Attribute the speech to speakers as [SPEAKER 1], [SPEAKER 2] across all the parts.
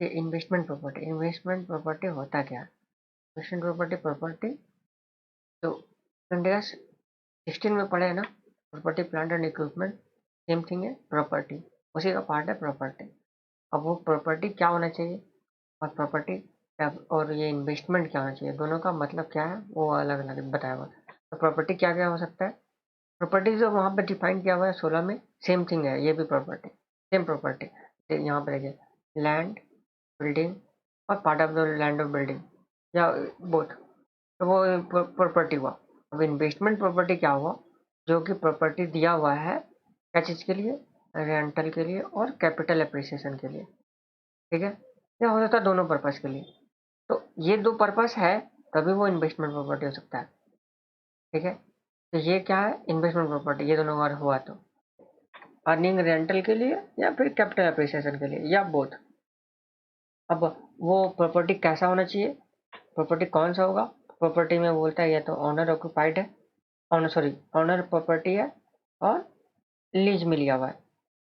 [SPEAKER 1] ये investment property होता क्या है? इन्वेस्टमेंट प्रॉपर्टी तो इंडिया 16 में पढ़े है ना, property plant and equipment same thing है प्रॉपर्टी, उसी का पार्ट है प्रॉपर्टी। अब वो प्रॉपर्टी क्या होना चाहिए और प्रॉपर्टी और ये इन्वेस्टमेंट क्या होना चाहिए, दोनों का मतलब क्या है वो अलग अलग बताया हुआ है। तो प्रॉपर्टी क्या क्या हो सकता है, प्रॉपर्टी जो वहाँ पे डिफाइन किया हुआ है 16 में सेम थिंग है, ये भी प्रॉपर्टी सेम प्रॉपर्टी। यहाँ पे देखिए लैंड, बिल्डिंग और part of the land of building या बोथ, तो वो प्रॉपर्टी हुआ। अब इन्वेस्टमेंट प्रॉपर्टी क्या हुआ, जो कि प्रॉपर्टी दिया हुआ है क्या चीज़ के लिए, रेंटल के लिए और कैपिटल एप्रिसिएशन के लिए। ठीक है, या हो सकता है दोनों पर्पस के लिए। तो ये दो पर्पस है तभी वो इन्वेस्टमेंट प्रॉपर्टी हो सकता है। ठीक है, तो ये क्या है इन्वेस्टमेंट प्रॉपर्टी, ये दोनों बार हुआ तो अर्निंग रेंटल के लिए या फिर कैपिटल एप्रिसिएशन के लिए या बोथ। अब वो प्रॉपर्टी कैसा होना चाहिए, प्रॉपर्टी कौन सा होगा, प्रॉपर्टी में बोलता है या तो ऑनर ऑक्यूपाइड है, ऑनर सॉरी ऑनर प्रॉपर्टी है और लीज में लिया हुआ है।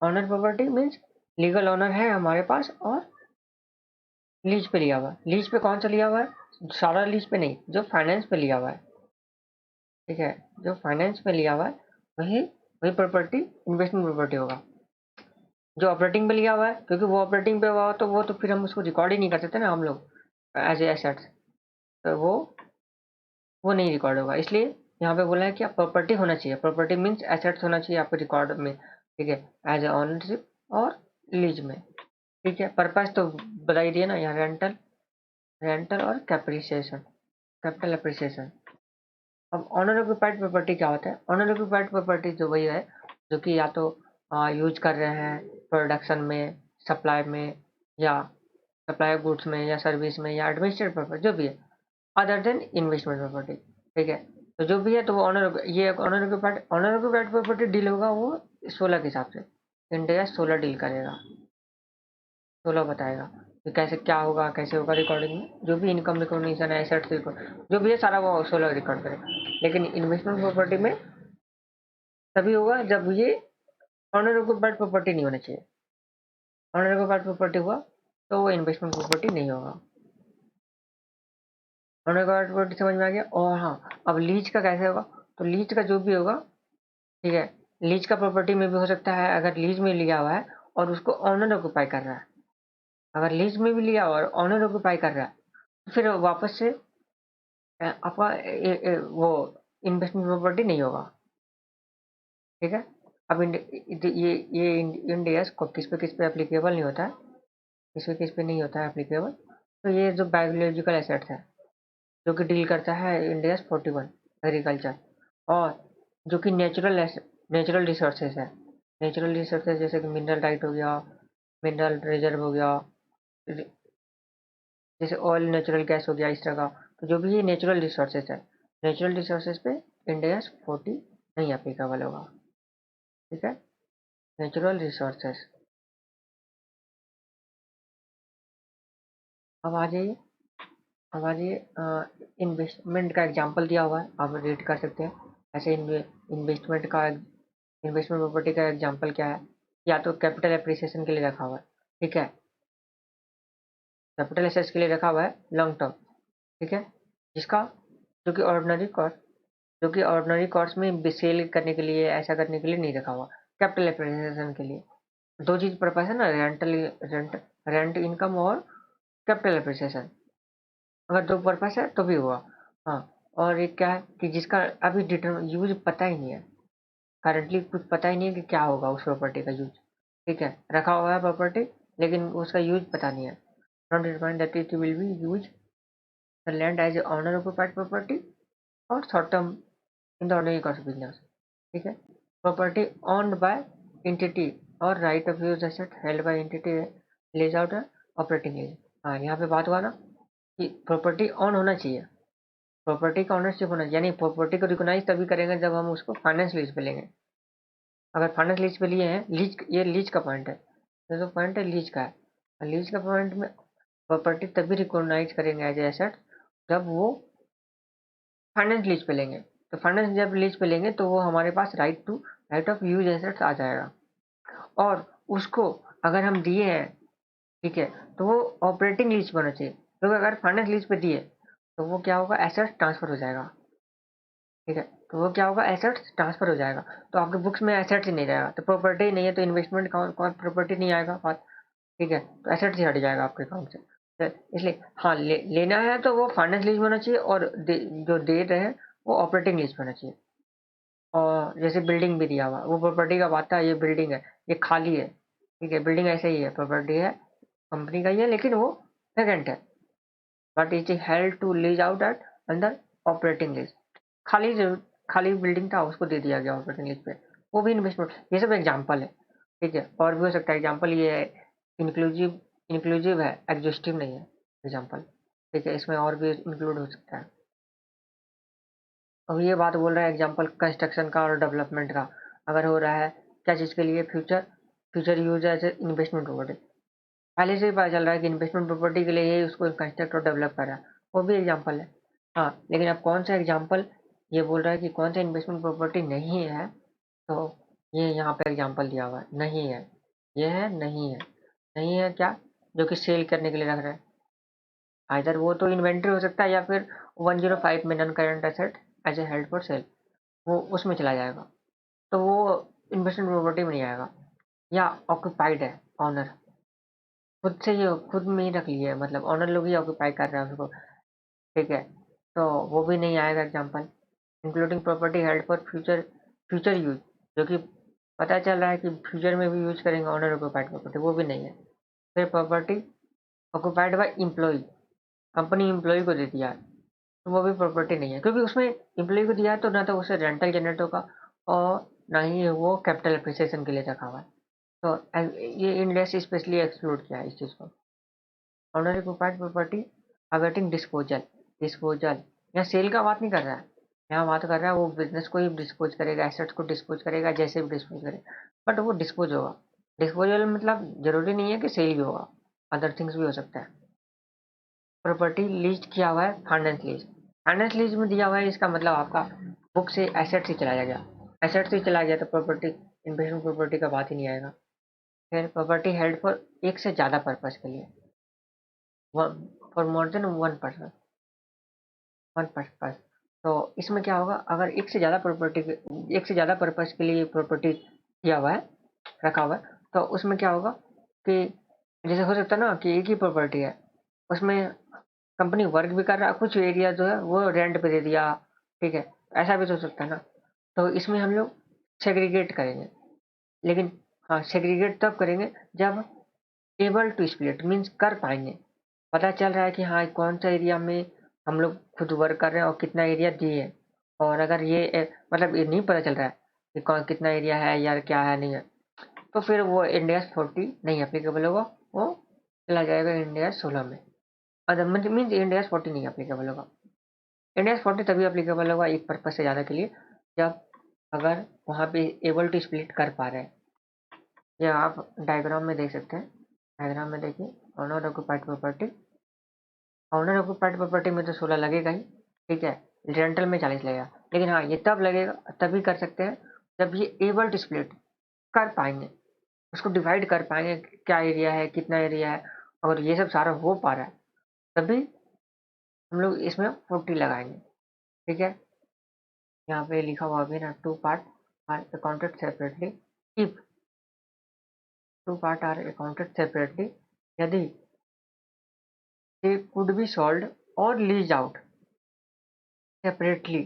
[SPEAKER 1] Owner property means legal owner है हमारे पास और लीज पे लिया हुआ है। लीज पे कौन सा लिया हुआ है, सारा लीज पे नहीं, जो फाइनेंस पे लिया हुआ है। ठीक है, जो फाइनेंस पे लिया हुआ है वही वही प्रॉपर्टी इन्वेस्टमेंट प्रॉपर्टी होगा। जो ऑपरेटिंग पे लिया हुआ है, क्योंकि वो ऑपरेटिंग पे हुआ तो वो तो फिर हम उसको रिकॉर्ड ही नहीं कर सकते ना हम लोग एज ए एसेट्स, तो वो नहीं रिकॉर्ड होगा। इसलिए यहाँ पे बोला है कि आप प्रॉपर्टी होना चाहिए, प्रॉपर्टी मीन्स एसेट्स होना चाहिए आपके रिकॉर्ड में। ठीक है, एज ए ऑनरशिप और लीज में। ठीक है, पर्पस तो बता ही दिया ना यहाँ, रेंटल रेंटल और कैप्रिसिएशन, कैपिटल एप्रिसिएशन। अब ऑनर ऑक्यूपाइड प्रॉपर्टी क्या होता है, ऑनर ऑक्यूपाइड प्रॉपर्टी जो वही है जो कि या तो यूज कर रहे हैं प्रोडक्शन में, सप्लाई में, या सप्लाई गुड्स में या सर्विस में या एडमिनिस्ट्रेटिव पर्पज जो भी है, अदर देन इन्वेस्टमेंट प्रॉपर्टी। ठीक है, तो जो भी है तो वो ऑनर ऑक्यूपाइड प्रॉपर्टी डील होगा वो 16 के हिसाब से। इंडिया 16 डील करेगा, 16 बताएगा कि कैसे क्या होगा कैसे होगा रिकॉर्डिंग में, जो भी इनकम रिकॉग्निशन है एसेट्स रिकॉर्ड जो भी है सारा वो 16 रिकॉर्ड करेगा। लेकिन इन्वेस्टमेंट प्रॉपर्टी में तभी होगा जब ये ऑनर ऑक्यूपाइड प्रॉपर्टी नहीं होना चाहिए। ऑनर ऑक्यूपाइड प्रॉपर्टी हुआ तो वो इन्वेस्टमेंट प्रॉपर्टी नहीं होगा। ऑनर ऑक्यूपाइड प्रॉपर्टी समझ में आ गया। और हाँ, अब लीज का कैसे होगा, तो लीज का जो भी होगा, ठीक है, लीज का प्रॉपर्टी में भी हो सकता है अगर लीज में लिया हुआ है और उसको ऑनर ऑक्यूपाई कर रहा है, अगर लीज में भी लिया हुआ और ऑनर ऑक्यूपाई कर रहा है तो फिर वापस से आपका वो इन्वेस्टमेंट प्रॉपर्टी नहीं होगा। ठीक है, अब ये इंडियस को किस पे एप्लीकेबल नहीं होता है, किस पे नहीं होता है एप्लीकेबल। तो ये जो बायोलॉजिकल एसेट्स है जो कि डील करता है इंडियस 41 एग्रीकल्चर, और जो कि नेचुरल रिसोर्सेज है, नेचुरल रिसोर्सेज जैसे कि मिनरल राइट हो गया, मिनरल रिजर्व हो गया, जैसे ऑयल नेचुरल गैस हो गया इस तरह का। तो जो भी ये नेचुरल रिसोर्सेज है, नेचुरल रिसोर्सेज पे इंडियस 40 नहीं एप्लीकेबल होगा। ठीक है, नेचुरल रिसोर्सेज। अब आ जाइए, अब आ जाइए इन्वेस्टमेंट का एग्जांपल दिया हुआ है, आप रीड कर सकते हैं। ऐसे इन्वेस्टमेंट प्रॉपर्टी का एग्जांपल क्या है, या तो कैपिटल एप्रिसिएशन के लिए रखा हुआ है। ठीक है, कैपिटल एसेट्स के लिए रखा हुआ है लॉन्ग टर्म। ठीक है, जिसका जो कि ऑर्डिनरी कोर्स में सेल करने के लिए ऐसा करने के लिए नहीं रखा हुआ, कैपिटल एप्रिसिएशन के लिए। दो चीज पर्पस है ना, रेंट इनकम और कैपिटल एप्रिसिएशन, अगर दो पर्पस है तो भी हुआ। हाँ, और एक क्या है कि जिसका अभी डिटर्म यूज पता ही नहीं है, करंटली कुछ पता ही नहीं है कि क्या होगा उस प्रॉपर्टी का यूज। ठीक है, रखा हुआ है प्रॉपर्टी लेकिन उसका यूज पता नहीं है। Not determine that it will be use the land as owner occupied property और short term in the ordinary course of business. ठीक है, प्रॉपर्टी owned बाय एंटिटी और right of use asset held by entity leased out operating lease. हाँ, यहाँ पे बात हुआ ना कि प्रॉपर्टी ऑन होना चाहिए, प्रॉपर्टी का ऑनरशिप होना चाहिए, यानी प्रॉपर्टी को रिकॉग्नाइज तभी करेंगे जब हम उसको फाइनेंस लीज पे लेंगे। अगर फाइनेंस लीज पे लिए हैं, ये लीज का पॉइंट है, ये जो पॉइंट है लीज का है। लीज का पॉइंट में प्रॉपर्टी तभी रिकॉग्नाइज करेंगे एज एसेट जब वो फाइनेंस लीज पे लेंगे। तो फाइनेंस जब लीज पे लेंगे तो वो हमारे पास राइट ऑफ यूज एसेट्स आ जाएगा। और उसको अगर हम दिए हैं, ठीक है, तो वो ऑपरेटिंग लीज पे होना चाहिए, क्योंकि अगर फाइनेंस लीज पे दिए तो वो क्या होगा, एसेट ट्रांसफर हो जाएगा। ठीक है, तो वो क्या होगा, एसेट्स ट्रांसफर हो जाएगा, तो आपके बुक्स में एसेट्स ही नहीं रहेगा, तो प्रॉपर्टी नहीं है तो इन्वेस्टमेंट कौन कौन प्रॉपर्टी नहीं आएगा बात। ठीक है, तो एसेट्स ही हट जाएगा आपके अकाउंट से। तो इसलिए हाँ, लेना है तो वो फाइनेंस लीज में होना चाहिए, और जो दे रहे हैं वो ऑपरेटिंग लीज पे होना चाहिए। और जैसे बिल्डिंग भी दिया हुआ, वो प्रॉपर्टी का बात था, ये बिल्डिंग है, ये खाली है। ठीक है, बिल्डिंग ऐसे ही है, प्रॉपर्टी है, कंपनी का ही है, लेकिन वो वैकेंट है, but it is held to lease out at under operating lease. खाली खाली बिल्डिंग था, उसको दे दिया गया ऑपरेटिंग लीज पे, वो भी इन्वेस्टमेंट। ये सब एग्जाम्पल है। ठीक है, और भी हो सकता है एग्जाम्पल, ये है इंक्लूसिव, इंक्लूसिव है, एग्जॉस्टिव नहीं है एग्जाम्पल। ठीक है, इसमें और भी इंक्लूड हो सकता है। अब ये बात बोल रहा है एग्जाम्पल कंस्ट्रक्शन का और डेवलपमेंट का, अगर हो रहा है क्या चीज़ के लिए, future future use as investment property, पहले से ही पता चल रहा है कि इन्वेस्टमेंट प्रॉपर्टी के लिए ही उसको कंस्ट्रक्ट और डेवलप कर रहा है, वो भी एग्जाम्पल है। हाँ, लेकिन अब कौन सा एग्जाम्पल ये बोल रहा है कि कौन सा इन्वेस्टमेंट प्रॉपर्टी नहीं है, तो ये यहाँ पे एग्जाम्पल दिया हुआ है, नहीं है, ये है, नहीं है। नहीं है क्या, जो कि सेल करने के लिए रख रहा है, आइदर वो तो इन्वेंट्री हो सकता है, या फिर 105 में non current asset as a held for sale, वो उसमें चला जाएगा, तो वो इन्वेस्टमेंट प्रॉपर्टी में नहीं आएगा। या ऑक्यूपाइड है, ऑनर खुद से ये खुद में ही रख लिया है, मतलब ऑनर लोग ही ऑक्यूपाई कर रहे हैं उसको। ठीक है, तो वो भी नहीं आएगा example. Including property held for future, future use, जो कि पता चल रहा है कि फ्यूचर में भी यूज करेंगे ऑनर ऑक्यूपाइड प्रॉपर्टी, वो भी नहीं है। फिर property occupied by employ, company employ को दे दिया है, तो वो भी प्रॉपर्टी नहीं है, क्योंकि उसमें एम्प्लॉय को दिया है, तो ना तो उसे रेंटल जनरेट होगा, और ना ही वो कैपिटल अप्रिसिएशन के लिए रखा हुआ है। तो ये इंडिया से स्पेशली एक्सक्लूड किया है इस चीज़ को। Owner occupied property awaiting disposal, disposal यहाँ सेल का बात नहीं कर रहा है, यहाँ बात कर रहा है वो बिजनेस को ही डिस्पोज करेगा, एसेट्स को डिस्पोज करेगा, जैसे भी डिस्पोज करेगा, बट वो डिस्पोज होगा। डिस्पोजल मतलब जरूरी नहीं है कि सेल भी होगा, अदर थिंग्स भी हो सकता है। प्रॉपर्टी लीज किया हुआ है, फाइनेंस लीज, फाइनेंस लीज में दिया हुआ है, इसका मतलब आपका बुक से एसेट से चला गया, एसेट से चला गया तो प्रॉपर्टी, इन्वेस्टमेंट प्रॉपर्टी का बात ही नहीं आएगा। फिर प्रॉपर्टी हेल्ड फॉर एक से ज़्यादा पर्पज के लिए, for more than one person, one purpose. तो इसमें क्या होगा, अगर एक से ज़्यादा प्रॉपर्टी, एक से ज़्यादा पर्पज के लिए प्रॉपर्टी किया हुआ है, रखा हुआ है, तो उसमें क्या होगा कि जैसे हो सकता है ना कि एक ही प्रॉपर्टी है, उसमें कंपनी वर्क भी कर रहा है, कुछ एरिया जो है वो रेंट पे दे दिया। ठीक है, ऐसा भी तो हो सकता है ना, तो इसमें हम लोग सेग्रीगेट करेंगे, लेकिन हाँ, सेग्रीगेट तब करेंगे जब एबल टू स्प्लिट मीन्स कर पाएंगे, पता चल रहा है कि हाँ कौन सा एरिया में हम लोग खुद वर्क कर रहे हैं और कितना एरिया दिए। और अगर ये मतलब ये नहीं पता चल रहा है कि कौन कितना एरिया है या क्या है नहीं है, तो फिर वो इंडिया 40 नहीं अप्लीकेबल होगा, वो चला जाएगा इंडिया 16 में। अदर मीन्स इंडिया 40 नहीं अप्लीकेबल होगा। इंडिया 40 तभी अप्लीकेबल होगा एक पर्पज से ज़्यादा के लिए, जब अगर वहाँ पे एबल टू स्प्लिट कर पा रहे हैं। ये आप डायग्राम में देख सकते हैं, डायग्राम में देखिए, owner occupied property, owner occupied property में तो 16 लगेगा ही। ठीक है, रेंटल में 40 लगेगा, लेकिन हाँ ये तब लगेगा, तभी कर सकते हैं जब ये एबल टू स्प्लिट कर पाएंगे, उसको डिवाइड कर पाएंगे, क्या एरिया है, कितना एरिया है, और ये सब सारा हो पा रहा है, तभी हम लोग इसमें 40 लगाएंगे। ठीक है, यहाँ पे लिखा हुआ भी ना, two part are accounted separately if, two part are accounted separately यदि दे कुड बी सोल्ड और लीज आउट सेपरेटली।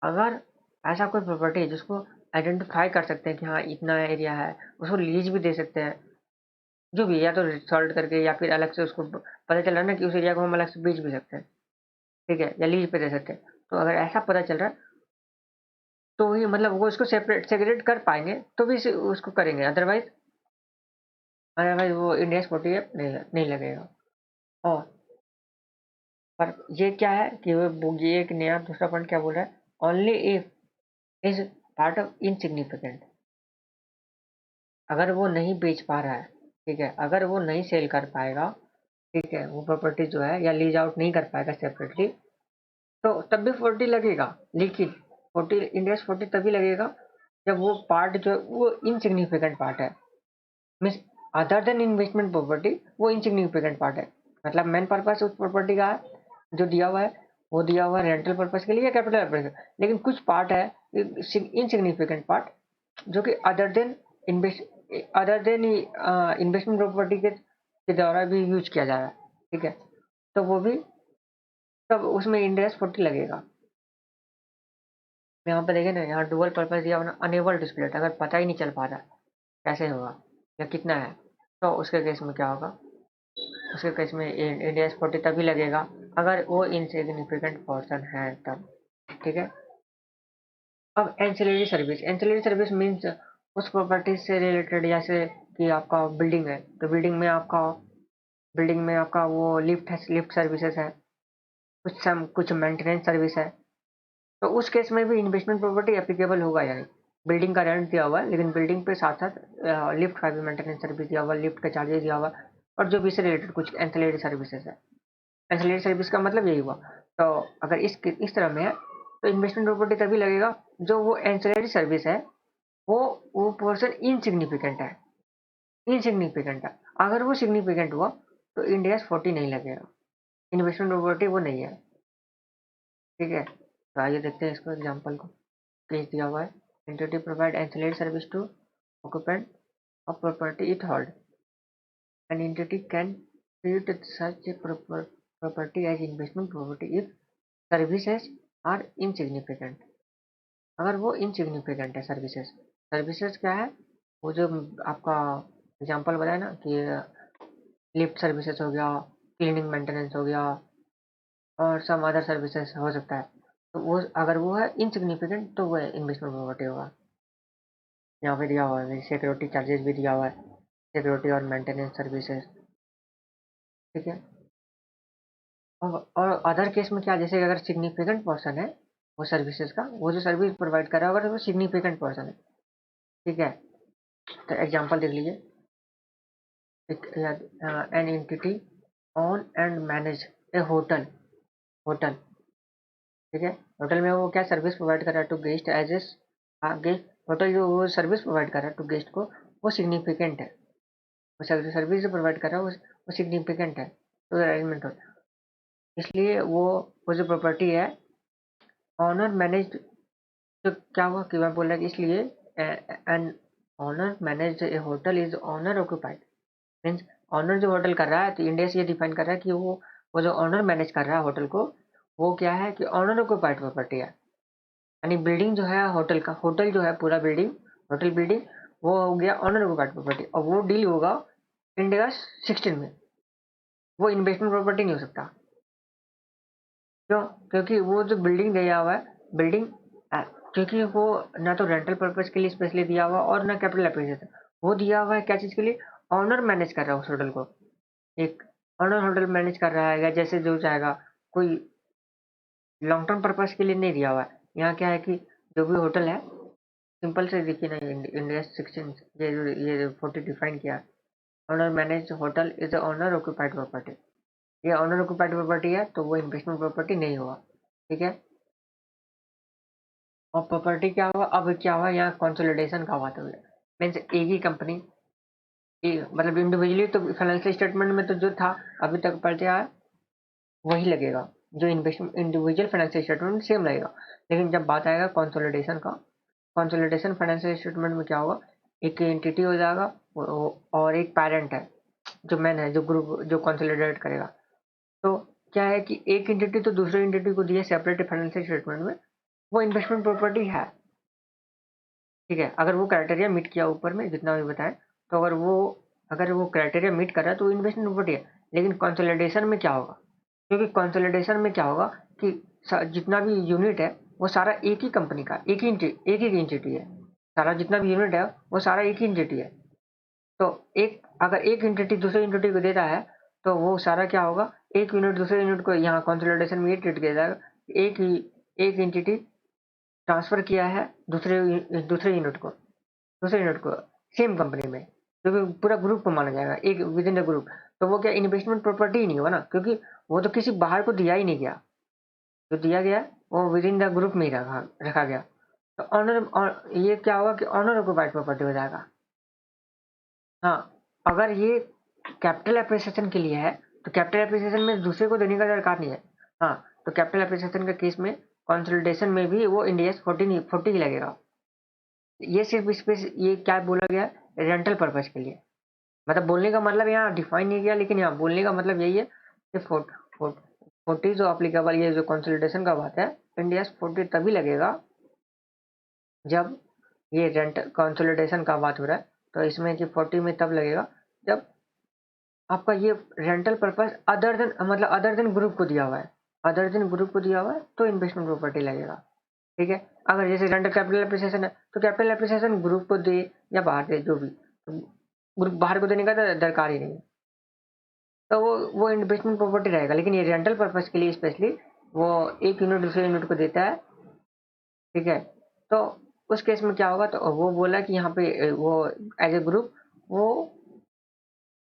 [SPEAKER 1] अगर ऐसा कोई प्रॉपर्टी है जिसको आइडेंटिफाई कर सकते हैं कि हाँ इतना एरिया है, उसको लीज भी दे सकते हैं, जो भी, या तो सॉल्व करके या फिर अलग से उसको पता चल रहा है ना कि उस एरिया को हम अलग से बेच भी सकते हैं। ठीक है, या लीज पे दे सकते हैं, तो अगर ऐसा पता चल रहा है तो ही मतलब वो इसको सेपरेट सेग्रेट कर पाएंगे, तो भी उसको करेंगे, अदरवाइज अदरवाइज वो इंडिया 40 नहीं लगेगा। और पर ये क्या है कि वो ये एक नया दूसरा पॉइंट क्या बोल रहा है, only if is part of insignificant, अगर वो नहीं बेच पा रहा है, ठीक है, अगर वो नहीं सेल कर पाएगा, ठीक है, वो प्रॉपर्टी जो है या लीज आउट नहीं कर पाएगा सेपरेटली, तो तब भी 40 लगेगा, लेकिन 40 इंडिया 40 तभी लगेगा जब वो पार्ट जो वो इनसिग्निफिकेंट पार्ट है, means other than investment property वो इनसिग्निफिकेंट पार्ट है। मतलब मेन पर्पस उस प्रॉपर्टी का है जो दिया हुआ है, वो दिया हुआ है रेंटल पर्पस के लिए या कैपिटल पर्पस, लेकिन कुछ पार्ट है इनसिग्निफिकेंट पार्ट जो कि अदर देन इन्वेस्टमेंट प्रॉपर्टी के द्वारा भी यूज किया जा रहा है। ठीक है, तो वो भी तब उसमें इंड एस 40 लगेगा। यहाँ पे देखें ना, यहाँ डुअल पर्पस दिया होना अनेबल टू स्प्लिट, अगर पता ही नहीं चल पा रहा कैसे होगा या कितना है, तो उसके केस में क्या होगा, उसके केस में इंड एस 40 तभी लगेगा अगर वो इनसिग्निफिकेंट पोर्शन है तब। ठीक है, अब एंसिलरी सर्विस मीन्स उस प्रॉपर्टी से रिलेटेड, जैसे कि आपका बिल्डिंग है तो बिल्डिंग में आपका वो लिफ्ट सर्विसेज है, कुछ मेंटेनेंस सर्विस है, तो उस केस में भी इन्वेस्टमेंट प्रॉपर्टी एप्लीकेबल होगा। यानी बिल्डिंग का रेंट दिया हुआ है, लेकिन बिल्डिंग पे साथ साथ लिफ्ट का भी मेंटेनेंस सर्विस दिया हुआ है, लिफ्ट का चार्जेस दिया हुआ है, और जो भी इससे रिलेटेड कुछ एंसिलरी सर्विसेज है। एंसिलरी सर्विस का मतलब यही हुआ। तो अगर इस तरह में है तो इन्वेस्टमेंट प्रॉपर्टी तभी लगेगा जो वो एंसिलरी सर्विस है वो पोर्शन इनसिग्निफिकेंट है। अगर वो सिग्निफिकेंट हुआ तो इंडिया 40 नहीं लगेगा, इन्वेस्टमेंट प्रॉपर्टी वो नहीं है। ठीक है, तो आइए देखते हैं इसको एग्जाम्पल को। केस दिया हुआ है, entity provide ancillary service to occupant of property it hold, an entity can treat such a property as investment property if services are insignificant। अगर वो इनसिग्निफिकेंट है सर्विसेज क्या है, वो जो आपका एग्जांपल बताया ना कि लिफ्ट सर्विसेज हो गया, क्लीनिंग मेंटेनेंस हो गया, और सम अदर सर्विसेज हो सकता है, तो वो अगर वो है इनसिग्निफिकेंट तो वो इन्वेस्टमेंट प्रॉपर्टी होगा। यहाँ पे दिया हुआ है सिक्योरिटी चार्जेस भी दिया हुआ है, सिक्योरिटी और मेंटेनेंस सर्विसेज। ठीक है, और अदर केस में क्या, जैसे अगर सिग्निफिकेंट पर्सन है वो सर्विसेज का, वो जो सर्विस प्रोवाइड कर रहा है अगर वो सिग्निफिकेंट पर्सन है। ठीक है, तो एग्जांपल देख लीजिए, an entity own and manage a hotel. ठीक है, होटल में वो क्या सर्विस प्रोवाइड कर रहा है to guest as as guest, hotel जो वो सर्विस प्रोवाइड कर रहा है टू गेस्ट को वो सिग्निफिकेंट है, वो सर्विस जो प्रोवाइड कर रहा है वो सिग्निफिकेंट है, तो अरेंजमेंट होता है। इसलिए वो जो प्रॉपर्टी है ऑनर मैनेज, तो क्या हुआ कि मैं बोल रहा कि इसलिए an owner manage a hotel is owner occupied, means owner जो होटल कर रहा है, तो इंडिया से ये डिफाइन कर रहा है कि वो जो ऑनर मैनेज कर रहा है होटल को, वो क्या है कि ऑनर ऑक्यूपाइड प्रॉपर्टी है। यानी बिल्डिंग जो है होटल जो है पूरा होटल बिल्डिंग वो हो गया ऑनर ऑक्यूपाइड प्रॉपर्टी, और वो डील होगा इंडिया 16 में, वो इन्वेस्टमेंट प्रॉपर्टी नहीं हो सकता। क्यों? क्योंकि वो जो बिल्डिंग दिया हुआ है बिल्डिंग, क्योंकि वो ना तो रेंटल पर्पज के लिए स्पेशली दिया हुआ और ना कैपिटल एप्रिसिएशन, वो दिया हुआ है क्या चीज के लिए, ऑनर मैनेज कर रहा है उस होटल को, एक ऑनर होटल मैनेज कर रहा है, या जैसे जो चाहेगा, कोई लॉन्ग टर्म पर्पज के लिए नहीं दिया हुआ है। यहाँ क्या है कि जो भी होटल है, सिंपल से देखिए ना, इंडिया 16 ये 40 डिफाइन किया, owner manage hotel is owner occupied property, ये ऑनर ऑक्यूपाइड प्रॉपर्टी है तो वो इन्वेस्टमेंट प्रॉपर्टी नहीं हुआ। ठीक है, और प्रॉपर्टी क्या हुआ, अब क्या हुआ यहाँ कंसोलिडेशन का बात हो गया, मीन्स एक ही कंपनी, मतलब इंडिविजुअली तो फाइनेंशियल स्टेटमेंट में तो जो था अभी तक पढ़ते आया वही लगेगा, जो इन्वेस्टमेंट इंडिविजुअल फाइनेंशियल स्टेटमेंट में सेम लगेगा, लेकिन जब बात आएगा कंसोलिडेशन का, कंसोलिडेशन फाइनेंशियल स्टेटमेंट में क्या होगा, एक एंटिटी हो जाएगा और एक पेरेंट है जो मैन है, जो ग्रुप जो कंसोलिडेट करेगा। तो क्या है कि एक एंटिटी तो दूसरे एंटिटी को दिए सेपरेट फाइनेंशियल स्टेटमेंट में, वो इन्वेस्टमेंट प्रॉपर्टी है। ठीक है, अगर वो क्राइटेरिया मीट किया ऊपर में जितना भी बताएं, तो अगर वो क्राइटेरिया मीट कर रहा है तो इन्वेस्टमेंट प्रॉपर्टी है। लेकिन कंसोलिडेशन में क्या होगा, क्योंकि कंसोलिडेशन में क्या होगा कि जितना भी यूनिट है वो सारा एक ही कंपनी का, एक ही एंटिटी है, सारा जितना भी यूनिट है वो सारा एक ही एंटिटी है। तो अगर एक एंटिटी दूसरे एंटिटी को देता है तो वो सारा क्या होगा, एक यूनिट दूसरे यूनिट को, यहाँ कंसोलिडेशन में ये ट्रीट किया जाएगा, एक एंटिटी ट्रांसफर किया है दूसरे यूनिट को सेम कंपनी में, क्योंकि पूरा ग्रुप को माना जाएगा एक विद इन द ग्रुप, तो वो क्या इन्वेस्टमेंट प्रॉपर्टी ही नहीं होगा ना, क्योंकि वो तो किसी बाहर को दिया ही नहीं गया, जो दिया गया वो विद इन द ग्रुप में ही रखा गया। तो ऑनर, ये क्या होगा कि ऑनर ऑक्यूपाइड प्रॉपर्टी हो जाएगा। हाँ, अगर ये कैपिटल एप्रिसिएशन के लिए है तो कैपिटल एप्रिसिएशन में दूसरे को देने का दरकार नहीं है। हाँ, तो कैपिटल एप्रिसिएशन के केस में कंसोलिडेशन में भी वो इंड एस 40 ही लगेगा। ये सिर्फ इस पे ये क्या बोला गया है, रेंटल पर्पज के लिए। मतलब बोलने का मतलब यहाँ डिफाइन नहीं किया, लेकिन यहाँ बोलने का मतलब यही है कि 40 जो अप्लीकेबल, ये जो कंसोलिडेशन का बात है, इंड एस 40 तभी लगेगा जब ये रेंट कंसोलिडेशन का बात हो रहा है। तो इसमें कि 40 में तब लगेगा जब आपका ये रेंटल पर्पस अदर देन, मतलब अदर देन ग्रुप को दिया हुआ है, अदर देन ग्रुप को दिया हुआ है तो इन्वेस्टमेंट प्रॉपर्टी लगेगा। ठीक है, अगर जैसे रेंटल कैपिटल एप्रिसिएशन है तो कैपिटल एप्रिसिएशन ग्रुप को दे या बाहर दे, जो भी, तो ग्रुप बाहर को देने का तो दरकार ही नहीं है, तो वो इन्वेस्टमेंट प्रॉपर्टी रहेगा। लेकिन ये रेंटल पर्पस के लिए स्पेशली वो एक यूनिट दूसरे यूनिट को देता है। ठीक है, तो उस केस में क्या होगा, तो वो बोला कि यहाँ पे वो एज ए ग्रुप वो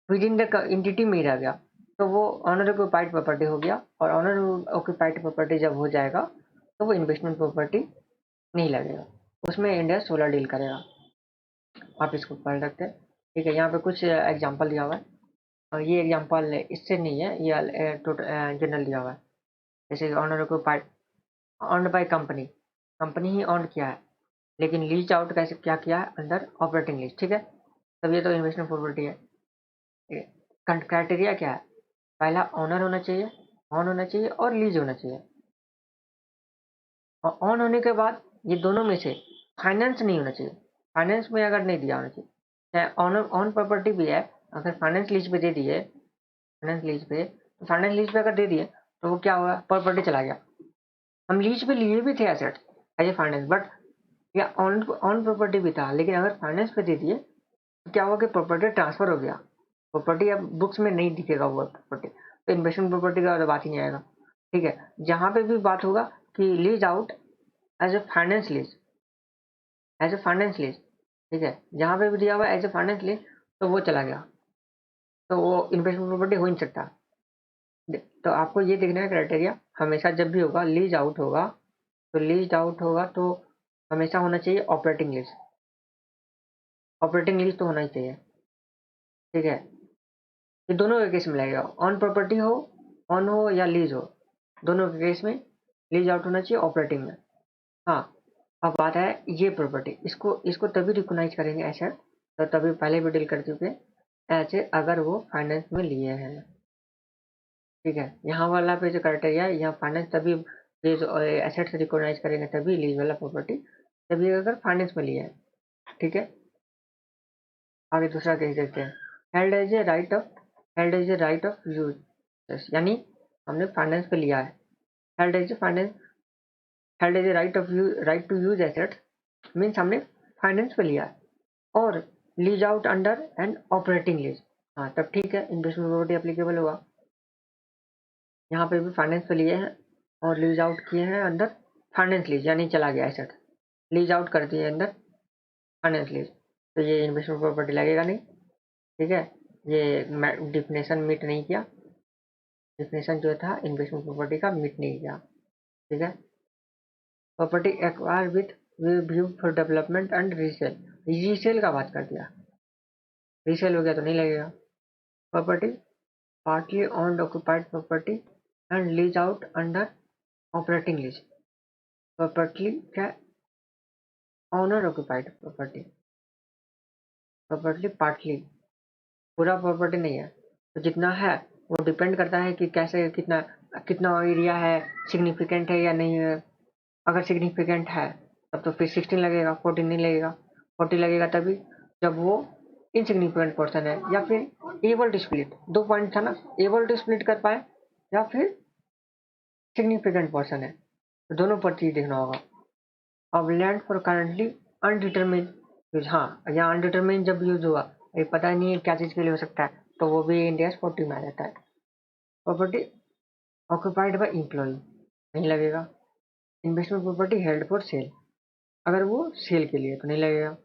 [SPEAKER 1] विद इन द एंटिटी में ही रह गया, तो वो ऑनर ऑक्यूपाइड प्रॉपर्टी हो गया। और ऑनर ऑक्यूपाइड प्रॉपर्टी जब हो जाएगा तो वो इन्वेस्टमेंट प्रॉपर्टी नहीं लगेगा, उसमें इंडिया 16 डील करेगा। आप इसको पढ़ सकते हैं। ठीक है, यहाँ पे कुछ एग्जांपल दिया हुआ है, और ये एग्जांपल इससे नहीं है, ये टोटल जनरल दिया हुआ है। जैसे owner occupied owned by company, company ही ऑन किया है, लेकिन लीज आउट कैसे क्या किया है, अंडर ऑपरेटिंग लीज। ठीक है, तब ये तो इन्वेस्टमेंट प्रॉपर्टी है। क्राइटेरिया क्या है, पहला ऑनर होना चाहिए, ऑन होना चाहिए और लीज होना चाहिए। और ऑन होने के बाद ये दोनों में से फाइनेंस नहीं होना चाहिए, फाइनेंस में अगर नहीं दिया होना चाहिए, चाहे ऑन ऑन प्रॉपर्टी भी है, अगर फाइनेंस लीज पे दे दिए, फाइनेंस लीज पे, तो फाइनेंस लीज पे अगर दे दिए तो वो क्या हुआ, प्रॉपर्टी चला गया। हम लीज पे लिए भी थे asset as a finance, but या ऑन ऑन प्रॉपर्टी भी था, लेकिन अगर फाइनेंस पे दे दिए तो क्या हुआ कि प्रॉपर्टी ट्रांसफर हो गया, प्रॉपर्टी अब बुक्स में नहीं दिखेगा वो प्रॉपर्टी, तो इन्वेस्टमेंट प्रॉपर्टी का तो बात ही नहीं आएगा। ठीक है, जहां पे भी बात होगा कि lease out as a finance lease, as a finance lease, ठीक है, जहां पे भी दिया हुआ एज ए फाइनेंस लीज, तो वो चला गया, तो वो इन्वेस्टमेंट प्रॉपर्टी हो नहीं सकता। तो आपको ये देखना है क्राइटेरिया, हमेशा जब भी होगा लीज आउट होगा, तो लीज आउट होगा तो हमेशा होना चाहिए ऑपरेटिंग लीज, ऑपरेटिंग लीज तो होना ही चाहिए। ठीक है, ये दोनों के केस में लगेगा, ऑन प्रॉपर्टी हो, ऑन हो या लीज हो, दोनों के केस में लीज आउट होना चाहिए ऑपरेटिंग में। हाँ, अब बात है ये प्रॉपर्टी, इसको इसको तभी रिकोगनाइज करेंगे एसेट, तो तभी पहले भी डील कर चुके, ऐसे अगर वो फाइनेंस में लिए हैं। ठीक है, यहाँ वाला पे जो क्राइटेरिया है, यहाँ फाइनेंस तभी, ये जो एसेट से रिकोगनाइज करेंगे तभी लीज वाला प्रॉपर्टी, तभी अगर फाइनेंस में लिए है। ठीक है, आगे दूसरा केस देखते हैं, held as a right of, held as a right of use, यानी हमने फाइनेंस पे लिया है, held as a finance, held as a right of use, right to use asset, means हमने फाइनेंस पे लिया है, और lease out under and operating lease, हाँ तब ठीक है, इन्वेस्टमेंट प्रॉपर्टी एप्लीकेबल होगा। यहाँ पे भी फाइनेंस पे लिए हैं और लीज आउट किए हैं अंडर फाइनेंस लीज, यानी चला गया एसेट, लीज आउट कर दिए अंडर फाइनेंस लीज, तो ये इन्वेस्टमेंट प्रॉपर्टी लगेगा नहीं। ठीक है, ये डिफिनेशन मीट नहीं किया, डिफिनेशन जो था इन्वेस्टमेंट प्रॉपर्टी का मीट नहीं किया। ठीक है, property acquire with Vue for development and resale, resale का बात कर दिया, रीसेल हो गया तो नहीं लगेगा। Property partly owned occupied property and lease out under operating lease, property क्या, owner occupied property, property partly, पूरा प्रॉपर्टी नहीं है, तो जितना है वो डिपेंड करता है कि कैसे, कितना कितना एरिया है, सिग्निफिकेंट है या नहीं है। अगर सिग्निफिकेंट है तब तो फिर 16 लगेगा, 14 नहीं लगेगा। 40 लगेगा तभी जब वो इनसिग्निफिकेंट पोर्सन है, या फिर एबल टू स्प्लिट, दो पॉइंट था ना, एबल टू स्प्लिट कर पाए या फिर सिग्निफिकेंट पोर्सन है, तो दोनों पर चीज देखना होगा। अब लैंड फॉर करंटली अनडिटरमिन यूज, हाँ यहाँ अनडिटरमिन जब यूज हुआ, ये पता नहीं है क्या चीज के लिए हो सकता है, तो वो भी इंडिया 40 में आ जाता है। प्रॉपर्टी ऑक्यूपाइड बाय एम्प्लॉय नहीं लगेगा। Investment property held for cell, अगर वो सेल के लिए तो नहीं लगेगा।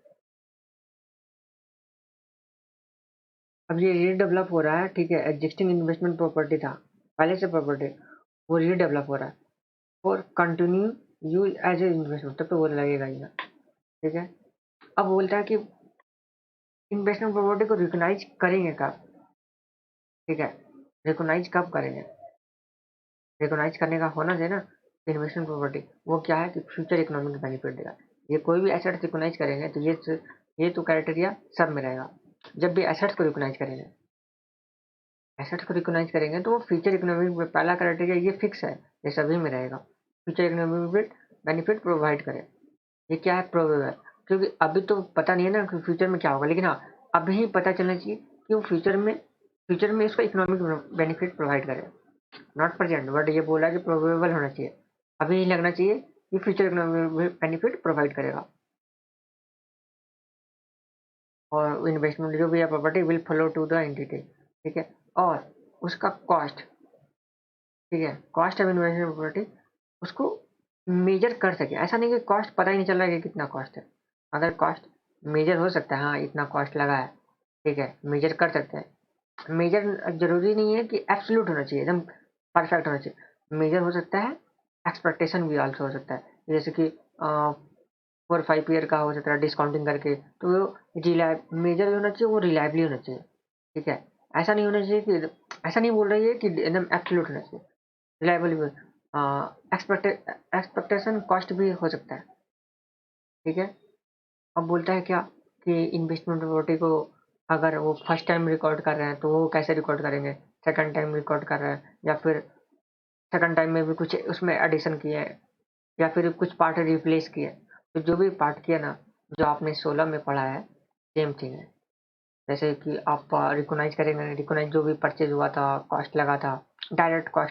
[SPEAKER 1] अब ये रीडेवलप हो रहा है, ठीक है, एग्जिस्टिंग इन्वेस्टमेंट प्रॉपर्टी था पहले से प्रॉपर्टी, वो रीडेवलप हो रहा है और continue use as a investment, तब तो वो लगेगा ही ना। ठीक है, अब बोलता है कि इन्वेस्टमेंट प्रॉपर्टी को रिकॉग्नाइज करेंगे कब? ठीक है, रिकॉग्नाइज कब करेंगे? रिकॉग्नाइज करने का होना चाहिए ना इन्वेस्टमेंट प्रॉपर्टी। वो क्या है कि फ्यूचर इकोनॉमिक बेनिफिट देगा। ये कोई भी एसेट रिकॉग्नाइज करेंगे तो ये तो क्राइटेरिया सब में रहेगा। जब भी एसेट्स को रिकॉग्नाइज करेंगे, एसेट्स को रिकॉग्नाइज करेंगे तो वो फ्यूचर इकोनॉमिक में पहला क्राइटेरिया ये फिक्स है, ये सभी में रहेगा। फ्यूचर इकोनॉमिक बेनिफिट प्रोवाइड करे, ये क्या है? प्रोबेबल। क्योंकि अभी तो पता नहीं है ना कि फ्यूचर में क्या होगा, लेकिन हाँ अभी ही पता चलना चाहिए कि वो फ्यूचर में इसको इकोनॉमिक बेनिफिट प्रोवाइड करे, नॉट प्रेजेंट। बट ये बोला कि प्रोबेबल होना चाहिए, अभी ही लगना चाहिए कि फ्यूचर इकोनॉमिक बेनिफिट प्रोवाइड करेगा। और इन्वेस्टमेंट जो भी है property will follow to the entity, ठीक है। और उसका कॉस्ट, ठीक है, कॉस्ट ऑफ इन्वेस्टमेंट प्रॉपर्टी उसको मेजर कर सके। ऐसा नहीं कि कॉस्ट पता ही नहीं चल रहा है कि कितना कॉस्ट है। अगर कॉस्ट मेजर हो सकता है, हाँ इतना कॉस्ट लगा है, ठीक है, मेजर कर सकते हैं। मेजर जरूरी नहीं है कि एब्सोल्यूट होना चाहिए, एकदम परफेक्ट होना चाहिए। मेजर हो सकता है, एक्सपेक्टेशन भी आल्सो हो सकता है। जैसे कि 4-5 ईयर का हो सकता है डिस्काउंटिंग करके, तो वो मेजर भी होना चाहिए, वो रिलायबली होना चाहिए, ठीक है। ऐसा नहीं होना चाहिए कि, ऐसा नहीं बोल रही है कि एकदम एब्सोल्यूट होना चाहिए, रिलायबल भी। एक्सपेक्टेशन कॉस्ट भी हो सकता है, ठीक है। अब बोलता है क्या कि इन्वेस्टमेंट प्रॉपर्टी को अगर वो फर्स्ट टाइम रिकॉर्ड कर रहे हैं तो वो कैसे रिकॉर्ड करेंगे? सेकंड टाइम रिकॉर्ड कर रहे हैं या फिर सेकंड टाइम में भी कुछ उसमें एडिशन किए हैं या फिर कुछ पार्ट रिप्लेस किए, तो जो भी पार्ट किया ना, जो आपने 16 में पढ़ा है सेम थिंग है। जैसे कि आप रिकॉग्नाइज करेंगे, रिकॉग्नाइज जो भी परचेज हुआ था, कॉस्ट लगा था, डायरेक्ट कॉस्ट